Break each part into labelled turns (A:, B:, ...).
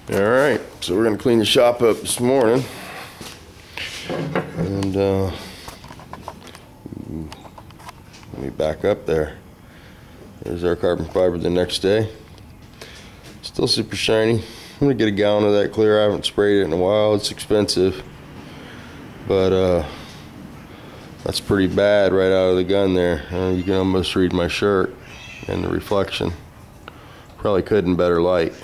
A: Alright, so we're going to clean the shop up this morning. And let me back up there. There's our carbon fiber the next day. Still super shiny. I'm going to get a gallon of that clear. I haven't sprayed it in a while. It's expensive. But that's pretty bad right out of the gun there. You can almost read my shirt and the reflection. Probably could in better light.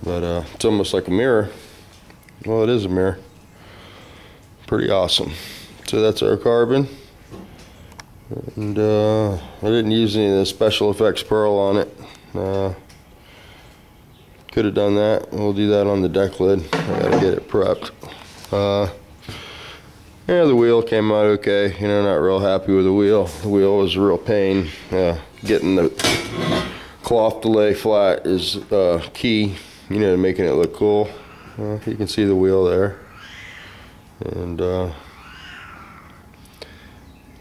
A: But it's almost like a mirror. Well, it is a mirror. Pretty awesome. So that's our carbon. And I didn't use any of the special effects pearl on it. Could have done that. We'll do that on the deck lid. I gotta get it prepped. Yeah, the wheel came out okay. You know, not real happy with the wheel. The wheel was a real pain. Getting the cloth to lay flat is key. You know, making it look cool. You can see the wheel there, and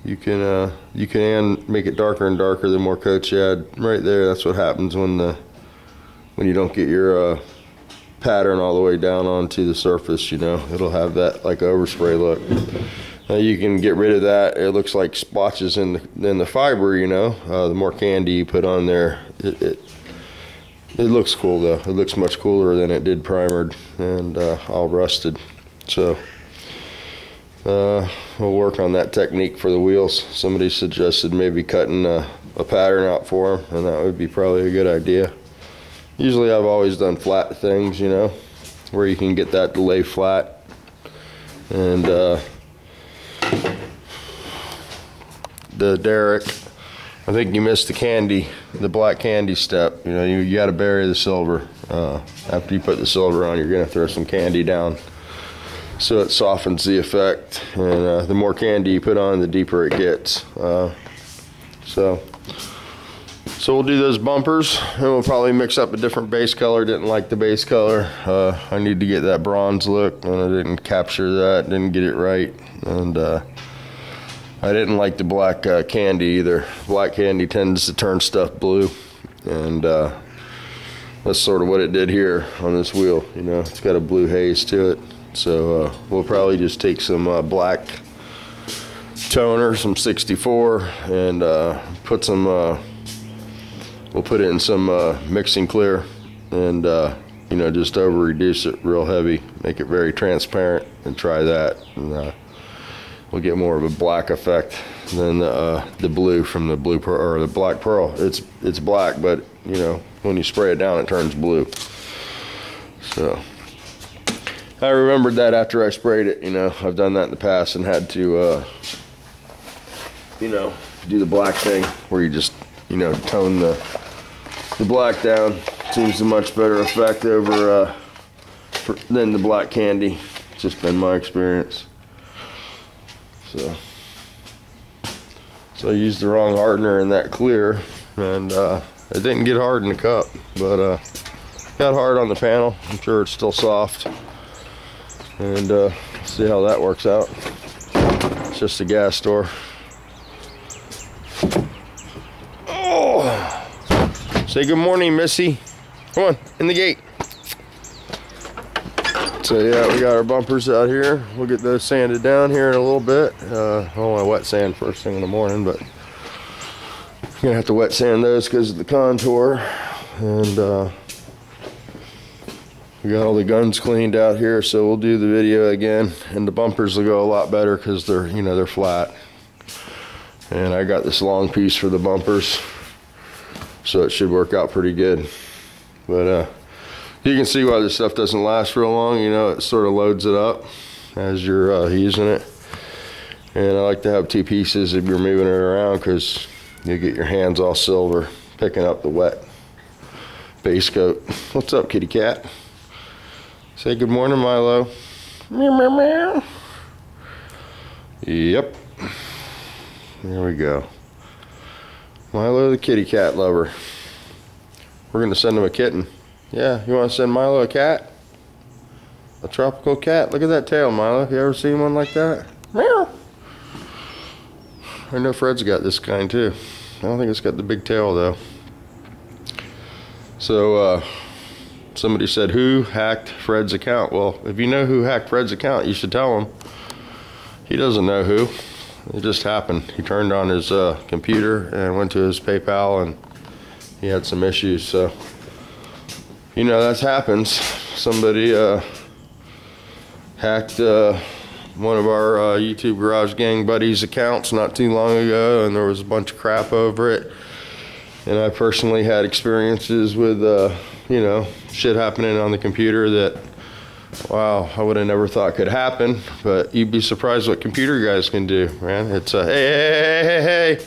A: you can make it darker and darker the more coats you add. Right there, that's what happens when you don't get your pattern all the way down onto the surface. You know, it'll have that like overspray look. You can get rid of that. It looks like splotches in the fiber. You know, the more candy you put on there, it looks cool though. It looks much cooler than it did primered and all rusted. So we'll work on that technique for the wheels. Somebody suggested maybe cutting a pattern out for them, and that would be probably a good idea. Usually I've always done flat things, you know, where you can get that to lay flat. And the derrick, I think you missed the black candy step. You know, you got to bury the silver. After you put the silver on, you're going to throw some candy down so it softens the effect. And the more candy you put on, the deeper it gets. So we'll do those bumpers, and we'll probably mix up a different base color. Didn't like the base color. I need to get that bronze look, and I didn't capture that, didn't get it right. And I didn't like the black candy either. Black candy tends to turn stuff blue, and that's sort of what it did here on this wheel. You know, it's got a blue haze to it. So we'll probably just take some black toner, some 64, and put some, we'll put it in some mixing clear, and you know, just over reduce it real heavy, make it very transparent, and try that. And we'll get more of a black effect than the blue from the blue pearl, or the black pearl. It's black, but you know, when you spray it down, it turns blue. So I remembered that after I sprayed it. You know, I've done that in the past and had to you know, do the black thing where you just, you know, tone the black down. Seems a much better effect over than the black candy. It's just been my experience. So I used the wrong hardener in that clear, and it didn't get hard in the cup, but got hard on the panel. I'm sure it's still soft, and see how that works out. It's just a gas store. Oh, say good morning, Missy. Come on, in the gate. So yeah, we got our bumpers out here. We'll get those sanded down here in a little bit. I don't want to wet sand first thing in the morning, but I'm gonna have to wet sand those because of the contour. And we got all the guns cleaned out here, so we'll do the video again. And the bumpers will go a lot better because they're, you know, they're flat. And I got this long piece for the bumpers, so it should work out pretty good. But you can see why this stuff doesn't last real long. You know, it sort of loads it up as you're using it. And I like to have two pieces if you're moving it around, because you get your hands all silver picking up the wet base coat. What's up, kitty cat? Say good morning, Milo. Meow, meow, meow. Yep. There we go. Milo the kitty cat lover. We're gonna send him a kitten. Yeah, you want to send Milo a cat? A tropical cat? Look at that tail, Milo. You ever seen one like that? Meow. I know Fred's got this kind too. I don't think it's got the big tail though. So somebody said, who hacked Fred's account? Well, if you know who hacked Fred's account, you should tell him. He doesn't know who. It just happened. He turned on his computer and went to his PayPal, and he had some issues. So, you know, that happens. Somebody hacked one of our YouTube Garage Gang buddies' accounts not too long ago, and there was a bunch of crap over it. And I personally had experiences with, you know, shit happening on the computer that, wow, I would have never thought could happen. But you'd be surprised what computer guys can do, man. It's a, hey.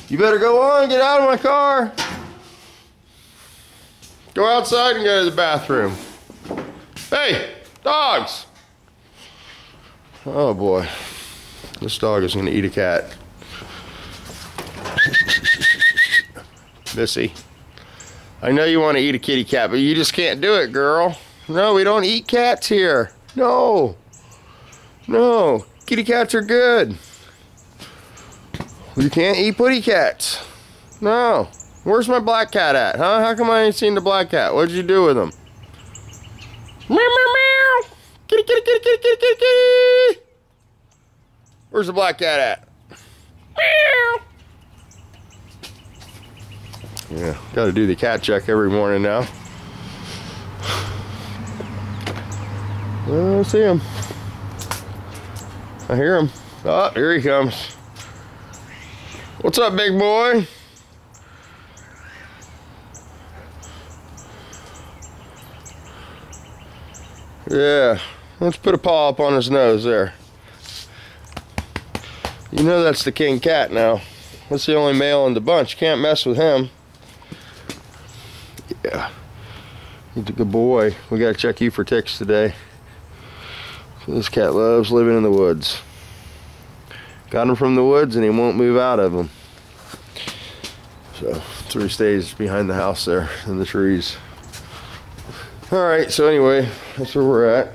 A: You better go on, get out of my car. Go outside and go to the bathroom. Hey, dogs. Oh boy, this dog is gonna eat a cat. Missy, I know you want to eat a kitty cat, but you just can't do it, girl. No, we don't eat cats here. No, kitty cats are good. You can't eat putty cats. No. Where's my black cat at, huh? How come I ain't seen the black cat? What'd you do with him? Meow, meow, meow. Kitty, kitty, kitty, kitty, kitty, kitty, kitty. Where's the black cat at? Meow. Yeah, gotta do the cat check every morning now. I see him. I hear him. Oh, here he comes. What's up, big boy? Yeah, let's put a paw up on his nose there. You know that's the king cat now. That's the only male in the bunch. Can't mess with him. Yeah, he's a good boy. We gotta check you for ticks today. This cat loves living in the woods. Got him from the woods and he won't move out of them. So he stays behind the house there in the trees. Alright, so anyway, that's where we're at.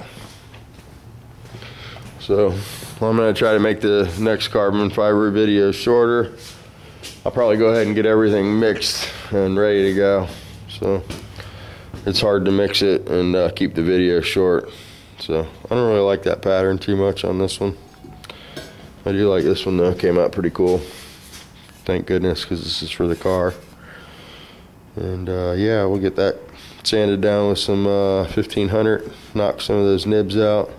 A: So I'm going to try to make the next carbon fiber video shorter. I'll probably go ahead and get everything mixed and ready to go. So it's hard to mix it and keep the video short. So I don't really like that pattern too much on this one. I do like this one though, came out pretty cool. Thank goodness, because this is for the car. And yeah, we'll get that sanded down with some 1500, knock some of those nibs out,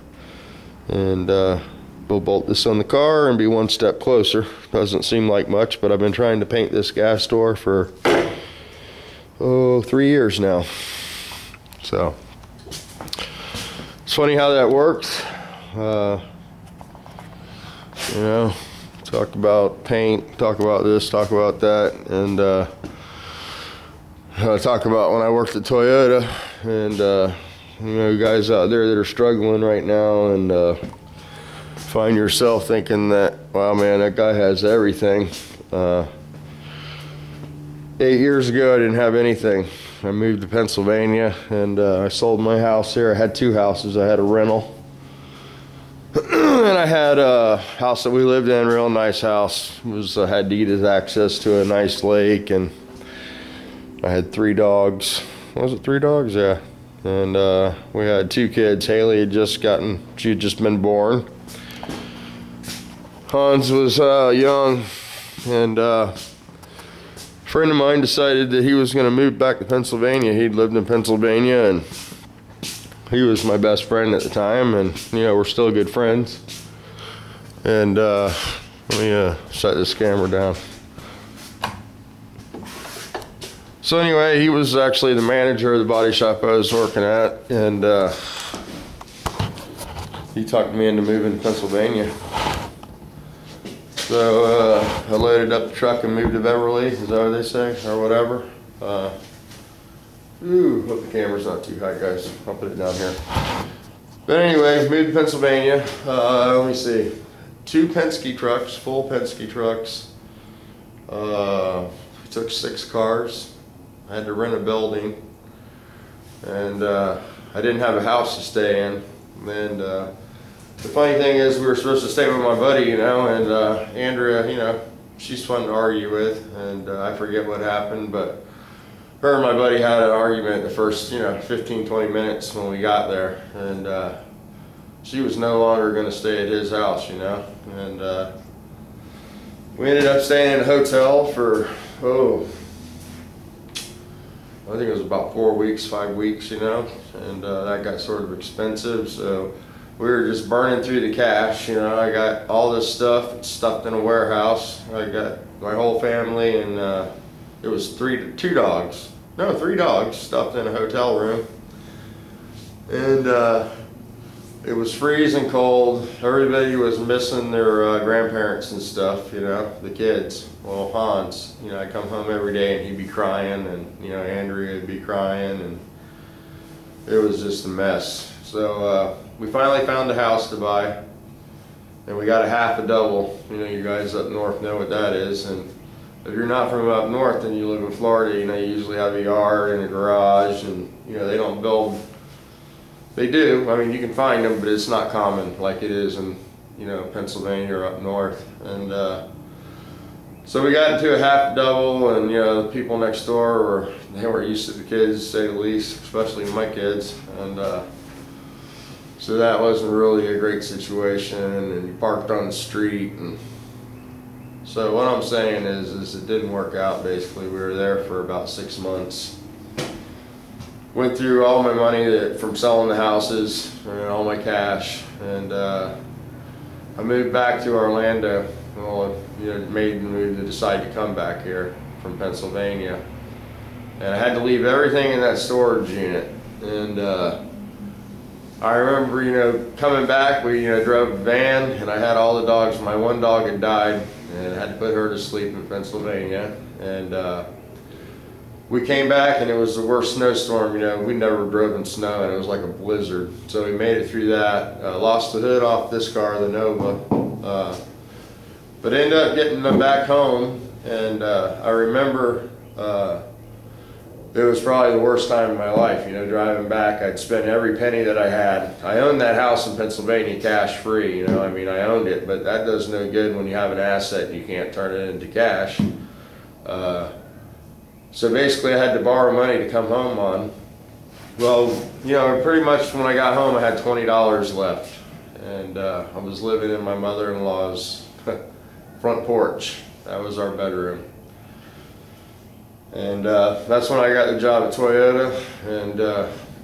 A: and we'll bolt this on the car and be one step closer. Doesn't seem like much, but I've been trying to paint this gas door for 3 years now. So it's funny how that works. You know, talk about paint, talk about this, talk about that, and talk about when I worked at Toyota, and you know, guys out there that are struggling right now, and find yourself thinking that, wow, man, that guy has everything. 8 years ago, I didn't have anything. I moved to Pennsylvania, and I sold my house here. I had 2 houses. I had a rental, and I had a house that we lived in, real nice house. It was had deeded access to a nice lake, and I had 3 dogs. Was it 3 dogs? Yeah. And we had 2 kids. Haley had just been born. Hans was young, and a friend of mine decided that he was going to move back to Pennsylvania. He'd lived in Pennsylvania, and he was my best friend at the time, and you know, we're still good friends. And let me shut this camera down. So anyway, he was actually the manager of the body shop I was working at, and he talked me into moving to Pennsylvania. So I loaded up the truck and moved to Beverly, is that what they say, or whatever. Ooh, hope the camera's not too high, guys. I'll put it down here. But anyway, moved to Pennsylvania. Let me see. 2 Penske trucks, full Penske trucks. Took 6 cars. I had to rent a building, and I didn't have a house to stay in. And the funny thing is, we were supposed to stay with my buddy, you know, and Andrea, you know, she's fun to argue with, and I forget what happened, but her and my buddy had an argument the first, 15, 20 minutes when we got there, and she was no longer going to stay at his house, and we ended up staying in a hotel for, I think it was about 4 weeks, 5 weeks, and that got sort of expensive, so we were just burning through the cash. I got all this stuff stuffed in a warehouse. I got my whole family, and it was three dogs stuffed in a hotel room, and it was freezing cold. Everybody was missing their grandparents and stuff, the kids. Well, Hans, I'd come home every day and he'd be crying, and Andrea would be crying, and it was just a mess. So we finally found a house to buy, and we got a half a double. You guys up north know what that is, and if you're not from up north and you live in Florida, you usually have a yard and a garage, and they don't build. They do. I mean, you can find them, but it's not common like it is in Pennsylvania or up north. And so we got into a half double, and the people next door they weren't used to the kids, to say the least, especially my kids, and so that wasn't really a great situation. And you parked on the street, and so what I'm saying is it didn't work out. Basically, we were there for about 6 months. Went through all my money from selling the houses and all my cash, and I moved back to Orlando. Well, made the move to decide to come back here from Pennsylvania, and I had to leave everything in that storage unit. And I remember, coming back, we drove a van, and I had all the dogs. My one dog had died, and I had to put her to sleep in Pennsylvania, and we came back, and it was the worst snowstorm. We never drove in snow, and it was like a blizzard. So we made it through that. Lost the hood off this car, the Nova, but ended up getting them back home. And I remember it was probably the worst time of my life. Driving back, I'd spent every penny that I had. I owned that house in Pennsylvania cash free. I owned it, but that does no good when you have an asset and you can't turn it into cash. So basically I had to borrow money to come home on. Well, pretty much when I got home I had $20 left, and I was living in my mother-in-law's front porch. That was our bedroom. And that's when I got the job at Toyota, and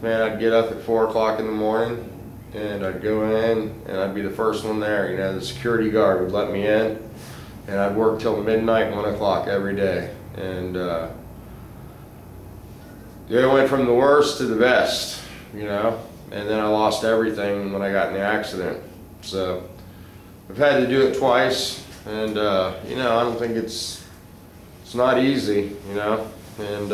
A: man, I'd get up at 4 o'clock in the morning, and I'd go in, and I'd be the first one there. The security guard would let me in, and I'd work till midnight, 1 o'clock every day. And it went from the worst to the best, and then I lost everything when I got in the accident. So I've had to do it twice, and I don't think it's not easy, and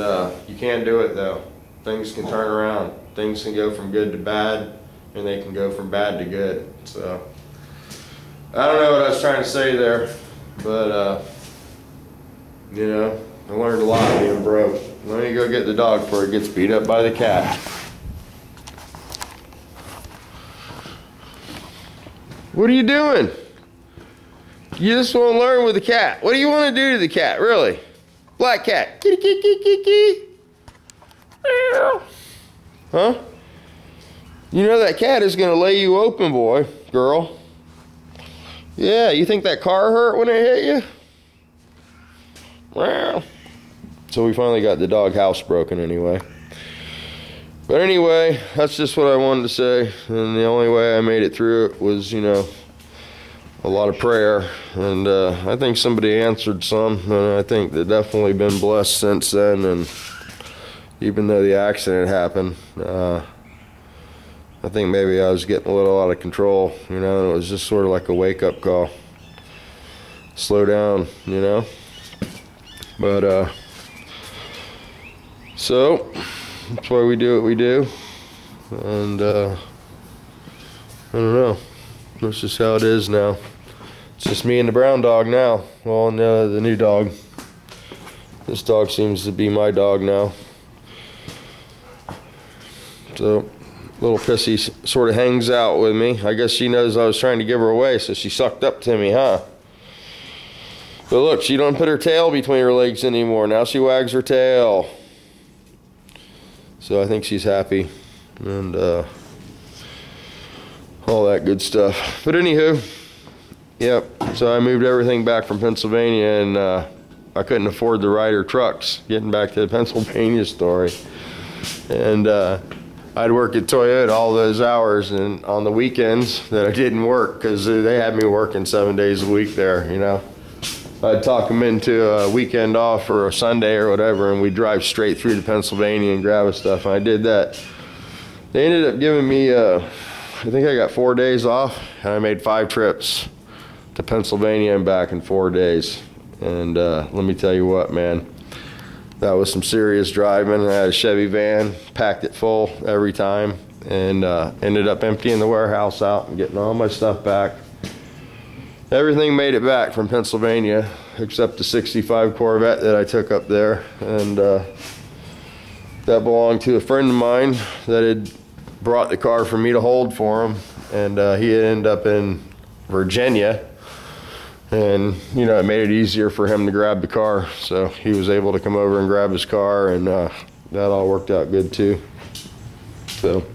A: you can do it though. Things can turn around. Things can go from good to bad, and they can go from bad to good. So I don't know what I was trying to say there, but I learned a lot being broke. Let me go get the dog before it gets beat up by the cat. What are you doing? You just want to learn with the cat. What do you want to do to the cat, really? Black cat. Kitty, kitty, kitty, kitty. Huh? That cat is going to lay you open, boy, girl. Yeah, you think that car hurt when it hit you? Well. So we finally got the dog house broken anyway. But anyway, that's just what I wanted to say. And the only way I made it through it was, a lot of prayer. And I think somebody answered some. And I think they've definitely been blessed since then. And even though the accident happened, I think maybe I was getting a little out of control, and it was just sort of like a wake-up call. Slow down, But, so, that's why we do what we do, and I don't know, that's just how it is now. It's just me and the brown dog now, well, and the new dog. This dog seems to be my dog now. So, little Pissy sort of hangs out with me. I guess she knows I was trying to give her away, so she sucked up to me, huh? But look, she don't put her tail between her legs anymore. Now she wags her tail. So I think she's happy. And all that good stuff. But anywho, yep. So I moved everything back from Pennsylvania, and I couldn't afford the Ryder trucks. Getting back to the Pennsylvania story. And I'd work at Toyota all those hours, and on the weekends that I didn't work, because they had me working 7 days a week there, you know. I'd talk them into a weekend off or a Sunday or whatever, and we'd drive straight through to Pennsylvania and grab us stuff. And I did that. They ended up giving me, I think I got 4 days off, and I made 5 trips to Pennsylvania and back in 4 days. And let me tell you what, man, that was some serious driving. I had a Chevy van, packed it full every time, and ended up emptying the warehouse out and getting all my stuff back. Everything made it back from Pennsylvania except the 65 Corvette that I took up there, and that belonged to a friend of mine that had brought the car for me to hold for him, and he had ended up in Virginia, and you know, it made it easier for him to grab the car, so he was able to come over and grab his car, and that all worked out good too. So,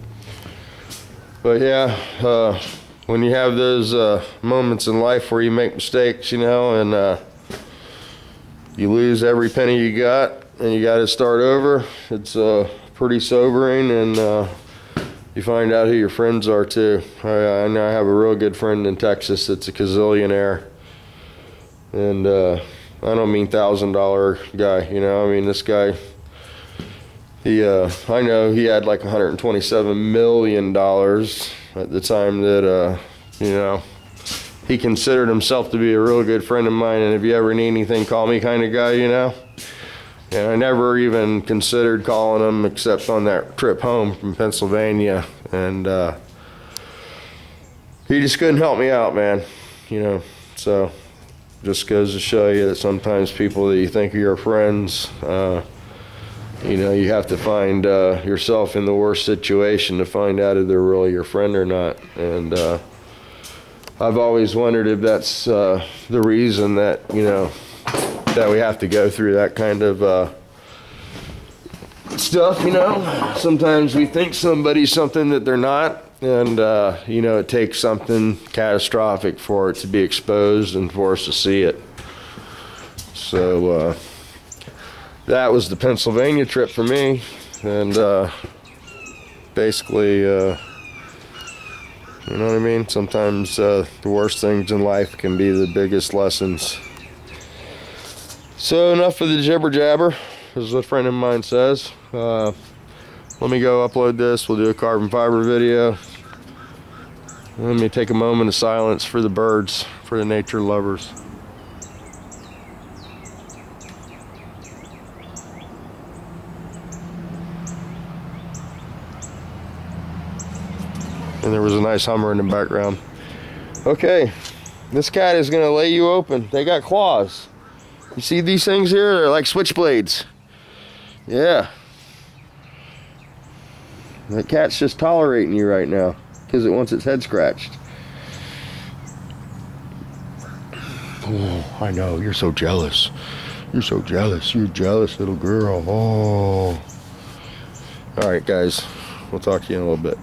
A: but yeah, when you have those moments in life where you make mistakes, you know, and you lose every penny you got and you got to start over, it's pretty sobering, and you find out who your friends are too. I know I have a real good friend in Texas that's a gazillionaire, and I don't mean $1,000 guy, you know. I mean, this guy, I know he had like $127 million at the time that, you know, he considered himself to be a real good friend of mine, and if you ever need anything, call me kind of guy, you know. And I never even considered calling him except on that trip home from Pennsylvania, and he just couldn't help me out, man, you know. So just goes to show you that sometimes people that you think are your friends, you know, you have to find yourself in the worst situation to find out if they're really your friend or not. And I've always wondered if that's the reason that, you know, that we have to go through that kind of stuff, you know. Sometimes we think somebody's something that they're not, and you know, it takes something catastrophic for it to be exposed and for us to see it. So that was the Pennsylvania trip for me, and basically, you know what I mean? Sometimes the worst things in life can be the biggest lessons. So enough of the jibber jabber, as a friend of mine says. Let me go upload this. We'll do a carbon fiber video. Let me take a moment of silence for the birds, for the nature lovers. And there was a nice hummer in the background. Okay, this cat is gonna lay you open. They got claws. You see these things here? They're like switchblades. Yeah. That cat's just tolerating you right now because it wants its head scratched. Oh, I know, you're so jealous. You're so jealous. You're jealous, little girl. Oh. All right, guys. We'll talk to you in a little bit.